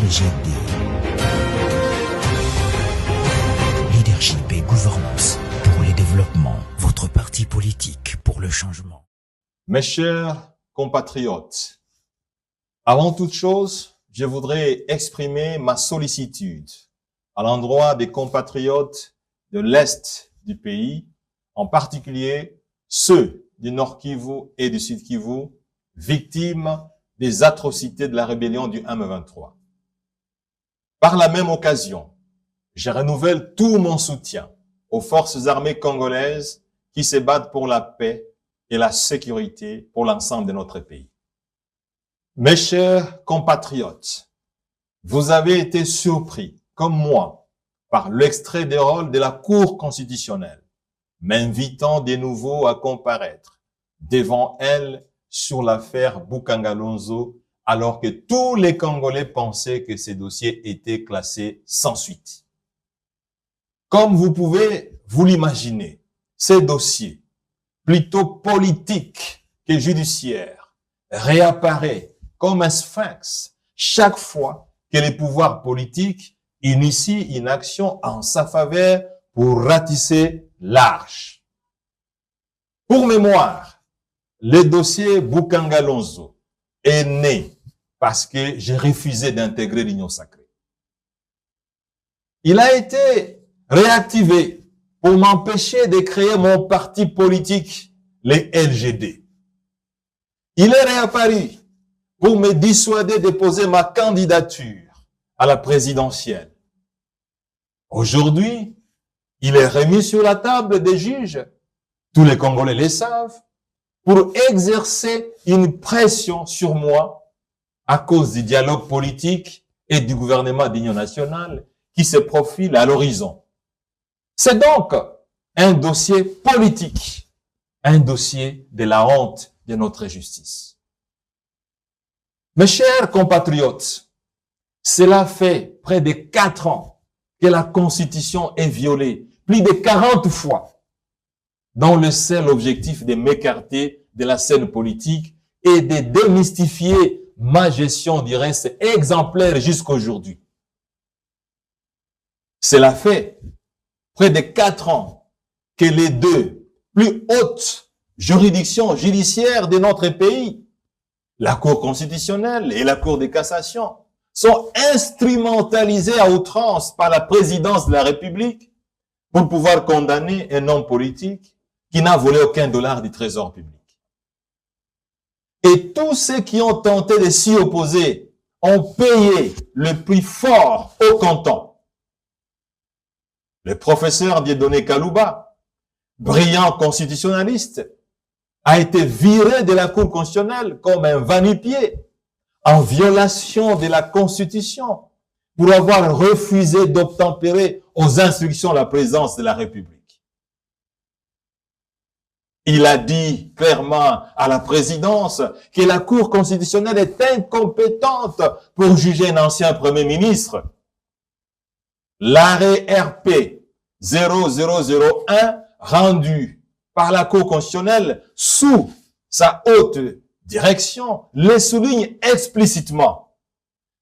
LGD. Leadership et gouvernance pour le développement. Votre parti politique pour le changement. Mes chers compatriotes, avant toute chose, je voudrais exprimer ma sollicitude à l'endroit des compatriotes de l'Est du pays, en particulier ceux du Nord Kivu et du Sud Kivu, victimes des atrocités de la rébellion du M23. Par la même occasion, je renouvelle tout mon soutien aux forces armées congolaises qui se battent pour la paix et la sécurité pour l'ensemble de notre pays. Mes chers compatriotes, vous avez été surpris, comme moi, par l'extrait des rôles de la Cour constitutionnelle, m'invitant de nouveau à comparaître devant elle sur l'affaire Boukangalonzo, alors que tous les Congolais pensaient que ces dossiers étaient classés sans suite. Comme vous pouvez vous l'imaginer, ces dossiers, plutôt politiques que judiciaires, réapparaît comme un sphinx chaque fois que les pouvoirs politiques initient une action en sa faveur pour ratisser l'arche. Pour mémoire, le dossier Boukangalonzo est né parce que j'ai refusé d'intégrer l'Union sacrée. Il a été réactivé pour m'empêcher de créer mon parti politique, les LGD. Il est réapparu pour me dissuader de poser ma candidature à la présidentielle. Aujourd'hui, il est remis sur la table des juges, tous les Congolais le savent, pour exercer une pression sur moi à cause du dialogue politique et du gouvernement d'union nationale qui se profile à l'horizon. C'est donc un dossier politique, un dossier de la honte de notre justice. Mes chers compatriotes, cela fait près de 4 ans que la Constitution est violée, plus de 40 fois, dans le seul objectif de m'écarter de la scène politique et de démystifier ma gestion du reste exemplaire jusqu'aujourd'hui. Cela fait près de 4 ans que les deux plus hautes juridictions judiciaires de notre pays, la Cour constitutionnelle et la Cour de cassation, sont instrumentalisées à outrance par la présidence de la République pour pouvoir condamner un homme politique qui n'a volé aucun dollar du trésor public. Et tous ceux qui ont tenté de s'y opposer ont payé le prix fort au comptant. Le professeur Dieudonné Kalouba, brillant constitutionnaliste, a été viré de la Cour constitutionnelle comme un va-nu-pied, en violation de la Constitution, pour avoir refusé d'obtempérer aux instructions de la présidence de la République. Il a dit clairement à la présidence que la Cour constitutionnelle est incompétente pour juger un ancien Premier ministre. L'arrêt RP 0001 rendu par la Cour constitutionnelle sous sa haute direction le souligne explicitement.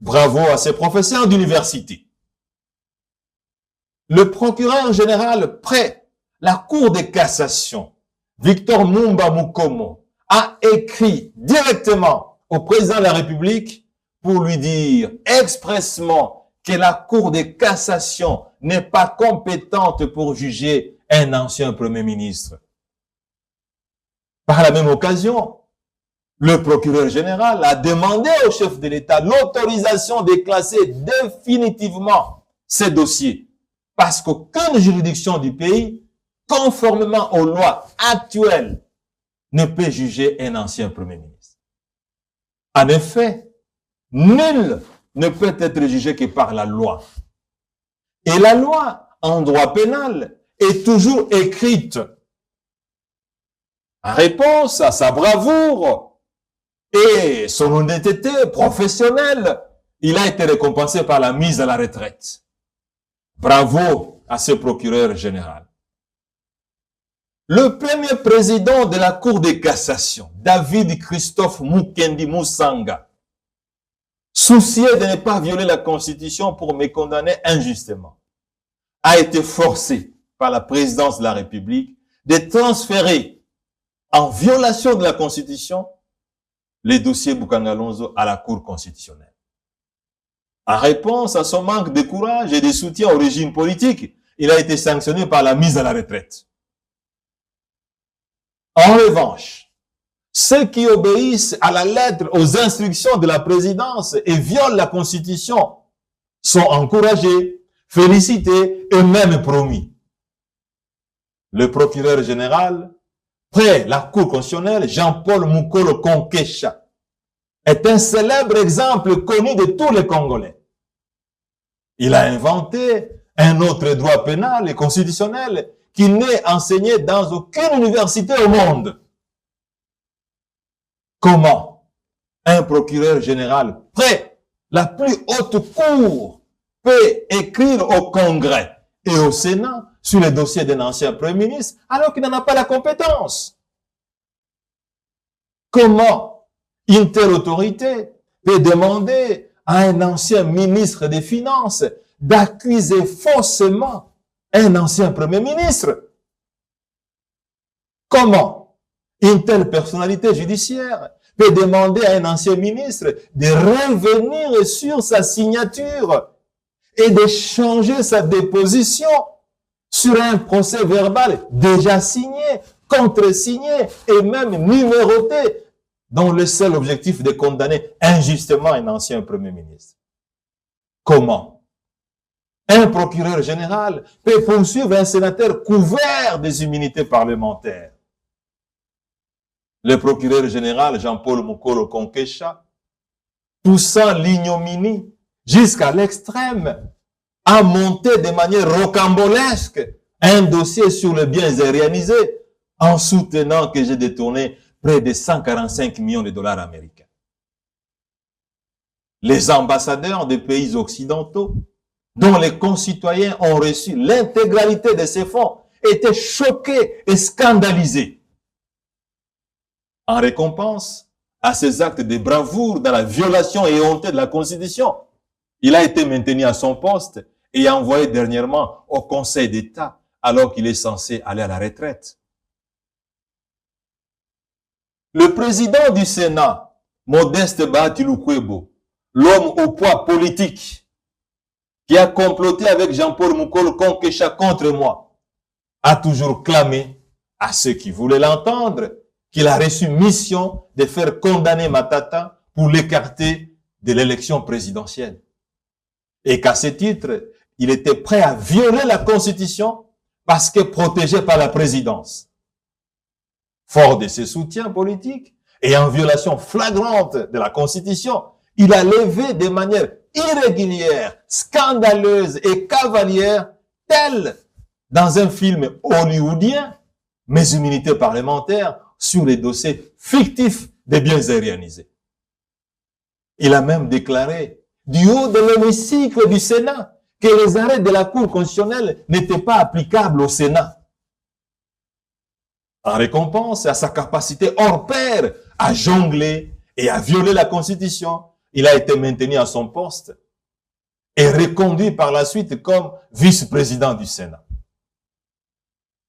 Bravo à ces professeurs d'université. Le procureur général près la Cour de cassation, Victor Mumba Mukomo, a écrit directement au président de la République pour lui dire expressement que la Cour de cassation n'est pas compétente pour juger un ancien Premier ministre. Par la même occasion, le procureur général a demandé au chef de l'État l'autorisation de classer définitivement ces dossiers parce qu'aucune juridiction du pays, conformément aux lois actuelles, ne peut juger un ancien Premier ministre. En effet, nul ne peut être jugé que par la loi. Et la loi, en droit pénal, est toujours écrite en réponse à sa bravoure et son honnêteté professionnelle. Il a été récompensé par la mise à la retraite. Bravo à ce procureur général. Le premier président de la Cour de cassation, David Christophe Mukendi Musanga, soucieux de ne pas violer la Constitution pour me condamner injustement, a été forcé par la présidence de la République de transférer en violation de la Constitution les dossiers Boukangalonzo à la Cour constitutionnelle. En réponse à son manque de courage et de soutien au régime politique, il a été sanctionné par la mise à la retraite. En revanche, ceux qui obéissent à la lettre aux instructions de la présidence et violent la Constitution sont encouragés, félicités et même promis. Le procureur général, près la Cour constitutionnelle, Jean-Paul Mukolo Konkesha, est un célèbre exemple connu de tous les Congolais. Il a inventé un autre droit pénal et constitutionnel qui n'est enseigné dans aucune université au monde. Comment un procureur général près la plus haute cour peut écrire au Congrès et au Sénat sur les dossiers d'un ancien Premier ministre alors qu'il n'en a pas la compétence? Comment une telle autorité peut demander à un ancien ministre des Finances d'accuser faussement un ancien Premier ministre? Comment une telle personnalité judiciaire peut demander à un ancien ministre de revenir sur sa signature et de changer sa déposition sur un procès verbal déjà signé, contresigné et même numéroté, dont le seul objectif de condamner injustement un ancien Premier ministre? Comment un procureur général peut poursuivre un sénateur couvert des immunités parlementaires? Le procureur général Jean-Paul Mukolo Konkesha, poussant l'ignominie jusqu'à l'extrême, a monté de manière rocambolesque un dossier sur les biens aérianisés en soutenant que j'ai détourné près de 145 millions de dollars américains. Les ambassadeurs des pays occidentaux, dont les concitoyens ont reçu l'intégralité de ces fonds, étaient choqués et scandalisés. En récompense à ces actes de bravoure dans la violation éhontée de la Constitution, il a été maintenu à son poste et envoyé dernièrement au Conseil d'État alors qu'il est censé aller à la retraite. Le président du Sénat, Modeste Bahati Lukwebo, l'homme au poids politique, qui a comploté avec Jean-Paul Mukolo Konkesha contre moi, a toujours clamé à ceux qui voulaient l'entendre qu'il a reçu mission de faire condamner Matata pour l'écarter de l'élection présidentielle. Et qu'à ce titre, il était prêt à violer la Constitution parce que protégé par la présidence. Fort de ses soutiens politiques et en violation flagrante de la Constitution, il a levé de manière irrégulière, scandaleuse et cavalière, telle dans un film hollywoodien, mes immunités parlementaires sur les dossiers fictifs des biens aérianisés. Il a même déclaré du haut de l'hémicycle du Sénat que les arrêts de la Cour constitutionnelle n'étaient pas applicables au Sénat. En récompense à sa capacité hors pair à jongler et à violer la Constitution, il a été maintenu à son poste et reconduit par la suite comme vice-président du Sénat.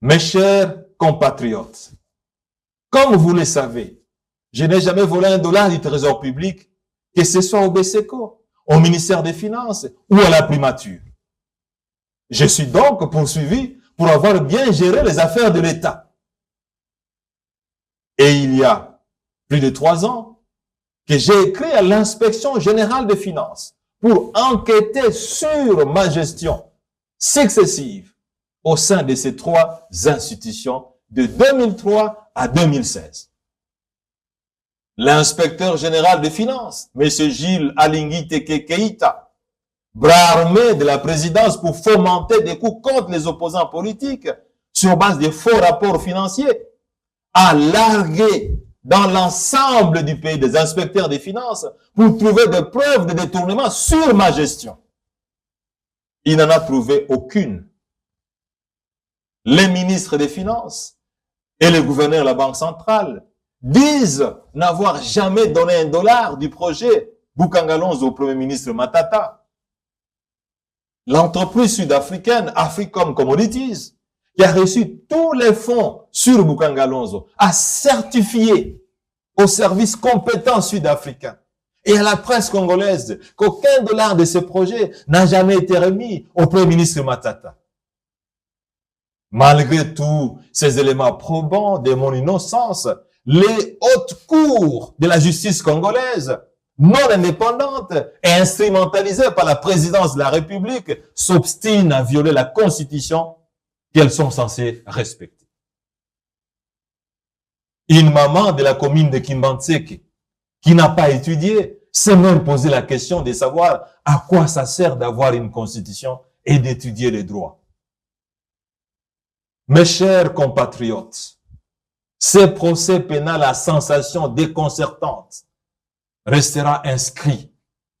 Mes chers compatriotes, comme vous le savez, je n'ai jamais volé $1 du trésor public, que ce soit au BCECO, au ministère des Finances ou à la primature. Je suis donc poursuivi pour avoir bien géré les affaires de l'État. Et il y a plus de 3 ans que j'ai écrit à l'inspection générale des finances pour enquêter sur ma gestion successive au sein de ces 3 institutions de 2003 à 2016. L'inspecteur général des finances, M. Gilles Alingui Teke Keïta, bras armé de la présidence pour fomenter des coups contre les opposants politiques sur base de faux rapports financiers, a largué dans l'ensemble du pays des inspecteurs des finances pour trouver des preuves de détournement sur ma gestion. Il n'en a trouvé aucune. Les ministres des Finances et le gouverneur de la Banque centrale disent n'avoir jamais donné $1 du projet Bukangalonzo au Premier ministre Matata. L'entreprise sud-africaine Africom Commodities, qui a reçu tous les fonds sur Bukangalonzo, a certifié aux services compétents sud-africains et à la presse congolaise qu'aucun dollar de ce projet n'a jamais été remis au Premier ministre Matata. Malgré tous ces éléments probants de mon innocence, les hautes cours de la justice congolaise, non indépendantes et instrumentalisées par la présidence de la République, s'obstinent à violer la Constitution qu'elles sont censées respecter. Une maman de la commune de Kimbantseke, qui n'a pas étudié, s'est même posé la question de savoir à quoi ça sert d'avoir une Constitution et d'étudier les droits. Mes chers compatriotes, ce procès pénal à sensation déconcertante restera inscrit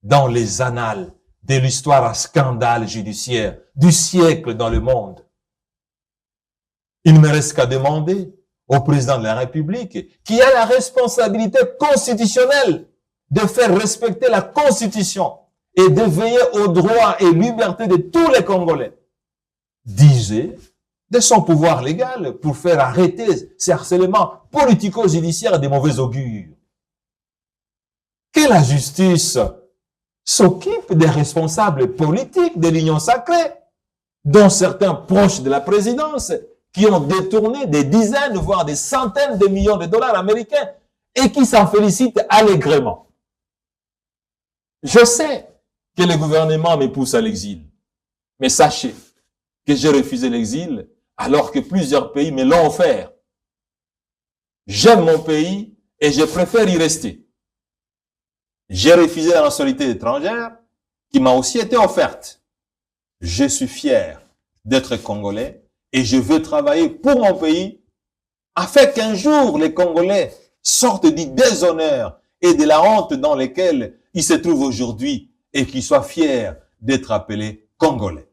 dans les annales de l'histoire à scandale judiciaire du siècle dans le monde. Il ne me reste qu'à demander au président de la République, qui a la responsabilité constitutionnelle de faire respecter la Constitution et de veiller aux droits et libertés de tous les Congolais, d'user de son pouvoir légal pour faire arrêter ces harcèlements politico-judiciaires de mauvais augure. Que la justice s'occupe des responsables politiques de l'Union sacrée, dont certains proches de la présidence, qui ont détourné des dizaines, voire des centaines de millions de dollars américains et qui s'en félicitent allègrement. Je sais que le gouvernement me pousse à l'exil, mais sachez que j'ai refusé l'exil alors que plusieurs pays me l'ont offert. J'aime mon pays et je préfère y rester. J'ai refusé la nationalité étrangère qui m'a aussi été offerte. Je suis fier d'être congolais et je veux travailler pour mon pays afin qu'un jour les Congolais sortent du déshonneur et de la honte dans lesquels ils se trouvent aujourd'hui et qu'ils soient fiers d'être appelés Congolais.